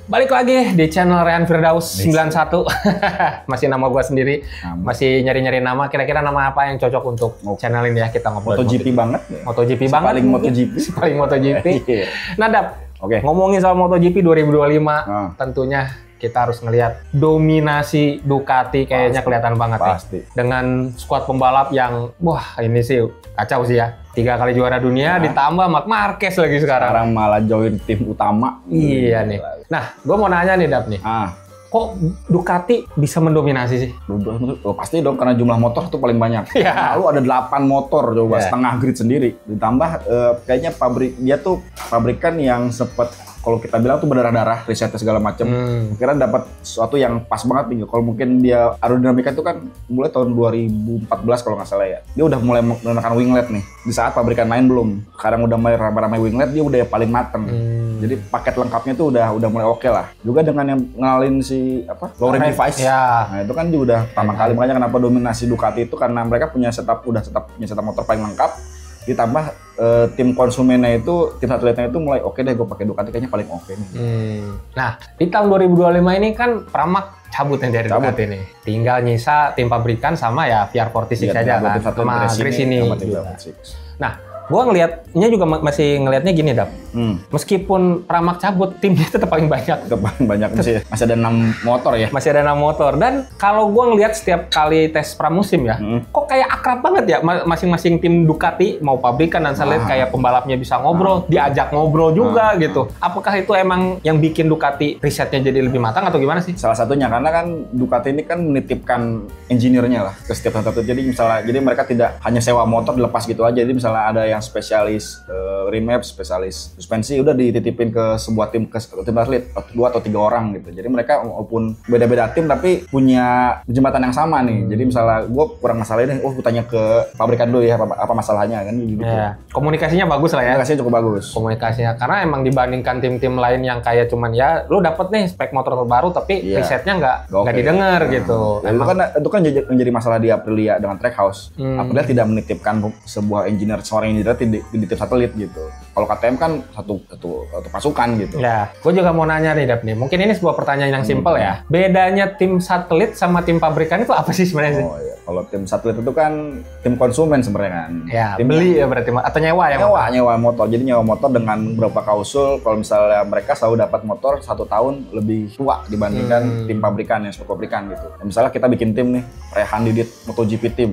Balik lagi di channel Rehan Firdaus 91. Masih nama gue sendiri. Masih nyari-nyari nama. Kira-kira nama apa yang cocok untuk channel ini ya, kita ngobrol. MotoGP banget. MotoGP banget. Paling MotoGP. Paling MotoGP. Nah, Dap. Ngomongin soal MotoGP 2025, tentunya kita harus ngelihat dominasi Ducati kayaknya kelihatan banget ya. Dengan skuad pembalap yang, wah ini sih kacau sih ya. 3 kali juara dunia ditambah Marc Marquez lagi sekarang. Sekarang malah join tim utama. Iya nih. Nah, gue mau nanya nih Dap nih. Kok Ducati bisa mendominasi sih? Pasti dong, karena jumlah motor itu paling banyak. Lalu ada 8 motor coba, setengah grid sendiri. Ditambah kayaknya dia tuh pabrikan yang sempat, kalau kita bilang tuh berdarah-darah, risetnya segala macam. Kira dapat sesuatu yang pas banget nih. Kalau mungkin dia aerodinamika itu kan mulai tahun 2014 kalau nggak salah ya. Dia udah mulai menggunakan winglet nih. Di saat pabrikan lain belum. Sekarang udah mulai ramai-ramai winglet, dia udah paling mateng. Jadi paket lengkapnya tuh udah mulai oke lah. Juga dengan yang ngenalin si lowering device. Nah itu kan juga udah pertama kali. Makanya kenapa dominasi Ducati itu, karena mereka punya punya setup motor paling lengkap. Ditambah tim konsumennya itu, tim satelitnya itu mulai oke deh, gue pakai Ducati kayaknya paling oke nih. Nah, di tahun 2025 ini kan Pramac cabut nih dari Ducati nih. Tinggal nyisa tim pabrikan sama ya VR46 saja kan, sama Gres ini. Nah, gue ngelihatnya juga masih ngelihatnya gini, Dap. Meskipun Pramac cabut, timnya tetap paling banyak. Tetap paling banyak, masih ada 6 motor ya? Masih ada 6 motor. Dan kalau gue ngelihat setiap kali tes pramusim ya, kok kayak akrab banget ya masing-masing tim Ducati, mau pabrikan dan saya lihat kayak pembalapnya bisa ngobrol, diajak ngobrol juga gitu. Apakah itu emang yang bikin Ducati risetnya jadi lebih matang atau gimana sih? Salah satunya karena kan Ducati ini kan menitipkan engineer-nya lah ke setiap satu. Jadi mereka tidak hanya sewa motor dilepas gitu aja. Jadi misalnya ada yang spesialis remap, spesialis suspensi, udah dititipin ke sebuah tim, ke tim atlet 2 atau 3 orang gitu. Jadi mereka walaupun beda-beda tim tapi punya jembatan yang sama nih. Jadi misalnya gue kurang masalah ini, gue tanya ke pabrikan dulu ya apa masalahnya kan gitu. Komunikasinya bagus lah ya. Komunikasinya cukup bagus. Komunikasinya, karena emang dibandingkan tim-tim lain yang kayak cuman ya lu dapet nih spek motor terbaru tapi risetnya nggak didengar gitu. Itu kan menjadi masalah di Aprilia dengan Trackhouse. Aprilia tidak menitipkan sebuah seorang engineer di tim satelit gitu. Kalau KTM kan satu pasukan gitu. Ya, gue juga mau nanya nih Dap nih. Mungkin ini sebuah pertanyaan yang simpel ya. Bedanya tim satelit sama tim pabrikan itu apa sih sebenarnya? Iya. Kalau tim satelit itu kan tim konsumen sebenarnya kan. Ya, tim beli ya berarti, atau nyewa ya? Nyewa motor. Jadi nyewa motor dengan beberapa klausul. Kalau misalnya mereka selalu dapat motor 1 tahun lebih tua dibandingkan tim pabrikan yang suka pabrikan gitu. Ya, misalnya kita bikin tim nih, Rehan Didit MotoGP tim.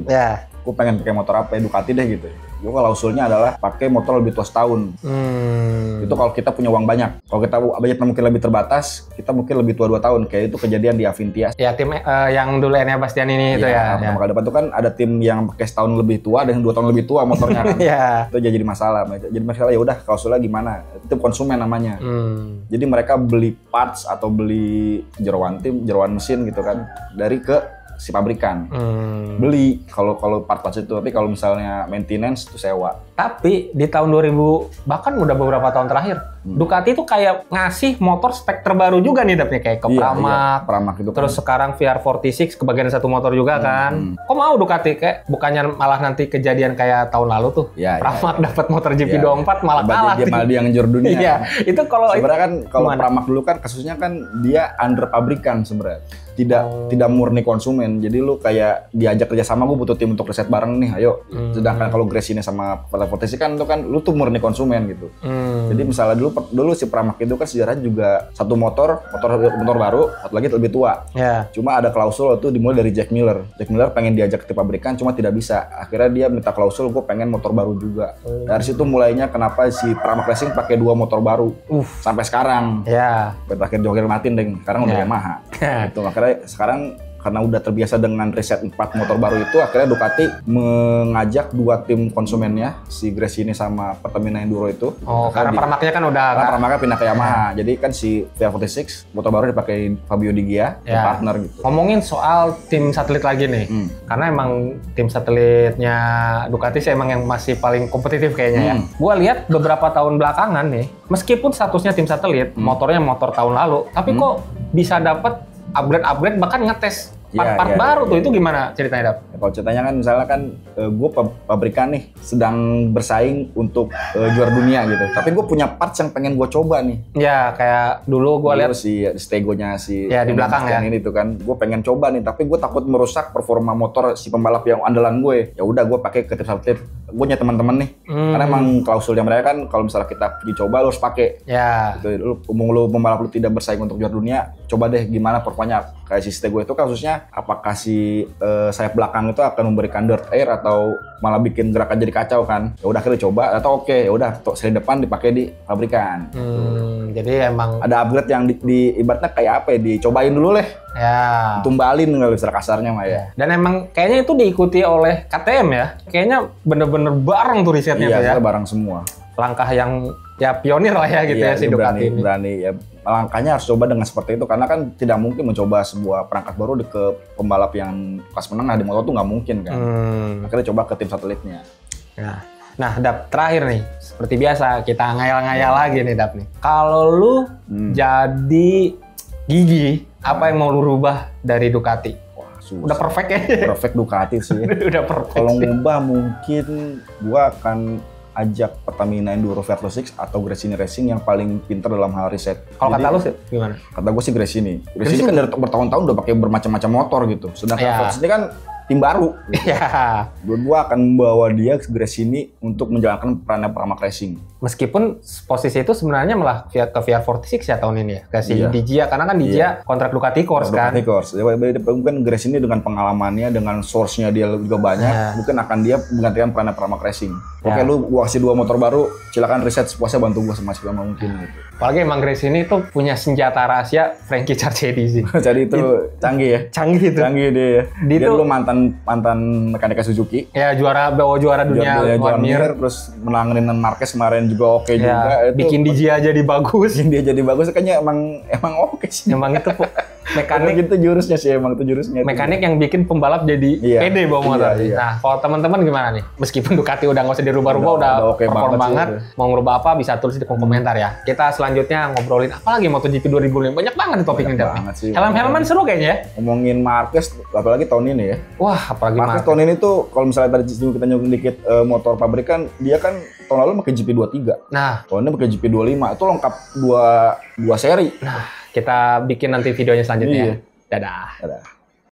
Gue pengen pakai motor apa ya, Ducati deh gitu. Gue klausulnya adalah pakai motor lebih tua setahun. Itu kalau kita punya uang banyak. Kalau kita budgetnya mungkin lebih terbatas, kita mungkin lebih tua 2 tahun. Kayak itu kejadian di Avintia. Ya, tim yang dulu Enea Bastian ini itu ya. Pertama kali depan itu kan ada tim yang pakai setahun lebih tua dan 2 tahun lebih tua motornya kan. Itu jadi masalah. Jadi masalah ya udah klausulnya gimana? Itu konsumen namanya. Jadi mereka beli parts atau beli jeroan mesin gitu kan dari ke si pabrikan. Beli kalau part-part itu, tapi kalau misalnya maintenance itu sewa. Tapi di tahun 2000 bahkan udah beberapa tahun terakhir, Ducati itu kayak ngasih motor spek terbaru juga nih Dapnya, kayak ke Pramac itu terus kan. Sekarang VR46 kebagian satu motor juga kan. Kok mau Ducati kayak bukannya malah nanti kejadian kayak tahun lalu tuh, Pramac dapat motor GP24 malah kalah. Malah dia ngejar dunia. Itu kalau sebenarnya kan kalau Pramac dulu kan kasusnya kan dia under pabrikan sebenarnya. Tidak murni konsumen. Jadi lu kayak diajak kerjasama, gue butuh tim untuk riset bareng nih, ayo. Sedangkan kalau Gres ini sama Potensi kan itu kan lu tuh murni konsumen gitu. Jadi misalnya dulu si Pramac itu kan sejarahnya juga satu motor baru, satu lagi lebih tua. Cuma ada klausul itu dimulai dari Jack Miller. Jack Miller pengen diajak ke pabrikan cuma tidak bisa. Akhirnya dia minta klausul, gue pengen motor baru juga. Dari situ mulainya kenapa si Pramac Racing pakai 2 motor baru sampai sekarang. Terakhir Joker Martin deh, sekarang udah Yamaha. Itu makanya sekarang karena udah terbiasa dengan riset 4 motor baru itu, akhirnya Ducati mengajak 2 tim konsumennya, si Gresini sama Pertamina Enduro itu. Karena Pramacnya kan udah... Karena Pramacnya pindah ke Yamaha, jadi kan si VR46 motor baru dipakai Fabio Di Gia, partner gitu. Ngomongin soal tim satelit lagi nih, karena emang tim satelitnya Ducati sih emang yang masih paling kompetitif kayaknya ya. Gua lihat beberapa tahun belakangan nih, meskipun statusnya tim satelit, motornya motor tahun lalu, tapi kok bisa dapat upgrade bahkan ngetes Part baru tuh itu gimana ceritanya, Dap? Ya, kalau ceritanya kan misalnya kan gue pabrikan nih sedang bersaing untuk juara dunia gitu. Tapi gue punya parts yang pengen gue coba nih. Ya kayak dulu gue lihat si Stegonya si ya di belakang ya. Ini tuh kan gue pengen coba nih, tapi gue takut merusak performa motor si pembalap yang andalan gue. Ya udah gue pakai ketip-ketip. Gue punya teman-teman nih. Karena emang klausulnya mereka kan kalau misalnya kita pergi coba lu harus pakai. Ya. Gitu. Lu pembalap lu tidak bersaing untuk juara dunia, coba deh gimana performanya. Kayak si Stego itu kasusnya apakah si sayap belakang itu akan memberikan dirt air atau malah bikin gerakan jadi kacau kan. Ya udah akhirnya coba atau oke, ya udah seri depan dipakai di pabrikan. Jadi emang ada upgrade yang di ibaratnya kayak apa ya, dicobain dulu lah. Ya. Tumbalin kalau istilah kasarnya mah ya. Dan emang kayaknya itu diikuti oleh KTM ya. Kayaknya bener-bener bareng tuh risetnya tuh ya. Iya, bareng semua. Langkah yang ya pionir lah ya gitu ya si Ducati ini. Berani ya. Langkahnya harus coba dengan seperti itu karena kan tidak mungkin mencoba sebuah perangkat baru ke pembalap yang kelas menengah di motor tuh nggak mungkin kan. Akhirnya coba ke tim satelitnya. Nah, Dap, terakhir nih, seperti biasa kita ngayal-ngayal lagi nih, Dap nih. Kalau lu jadi Gigi, apa yang mau lu rubah dari Ducati? Wah, susah. Udah perfect ya? Perfect Ducati sih. Udah perfect. Kalau ngubah mungkin gua akan ajak Pertamina Enduro Virtuosix atau Gresini Racing yang paling pintar dalam hal riset. Kalau kata lu sih gimana? Kata gue sih Gresini. Gresini kan dari bertahun-tahun udah pakai bermacam-macam motor gitu. Sedangkan Virtuosix ini kan tim baru. Iya. Gue akan membawa dia ke Gresini untuk menjalankan perannya Pramac Racing. Meskipun posisi itu sebenarnya malah ke VR46 ya tahun ini ya, ke si Digia, karena kan Digia kontrak Ducati Course kan. Ducati Course. Mungkin Gresini dengan pengalamannya, dengan source-nya dia juga banyak, mungkin akan dia menggantikan perannya Pramac Racing. Oke, lu gua kasih 2 motor baru, silakan riset sepuasnya, bantu gua semaksimal mungkin gitu. Apalagi emang Gresini tuh punya senjata rahasia Frankie Carchedi sih. Jadi itu canggih ya. Canggih itu. Canggih dia. Dia dulu mantan mekanika Suzuki. Ya juara dunia One Year, terus menangin Marquez kemarin juga oke juga. Bikin Digia jadi bagus. Bikin dia jadi bagus, kayaknya emang oke sih. Emang itu mekanik itu jurusnya sih, emang itu jurusnya. Mekanik yang bikin pembalap jadi pede bawa motor. Nah, kalau teman-teman gimana nih? Meskipun Ducati udah nggak usah dirubah-rubah, udah okay perform banget. Mau ngerubah apa bisa tulis di kolom komentar ya. Kita selanjutnya ngobrolin apa lagi MotoGP 2005. Banyak banget nih topiknya. Helm-helman seru kayaknya ya. Ngomongin Marquez, apalagi tahun ini ya. Wah, apalagi Marquez tahun ini tuh kalau misalnya tadi kita nyinggung dikit motor pabrikan, dia kan tahun lalu pakai GP23. Nah, tahun ini pakai GP25. Itu lengkap dua seri. Nah, kita bikin nanti videonya selanjutnya. Dadah.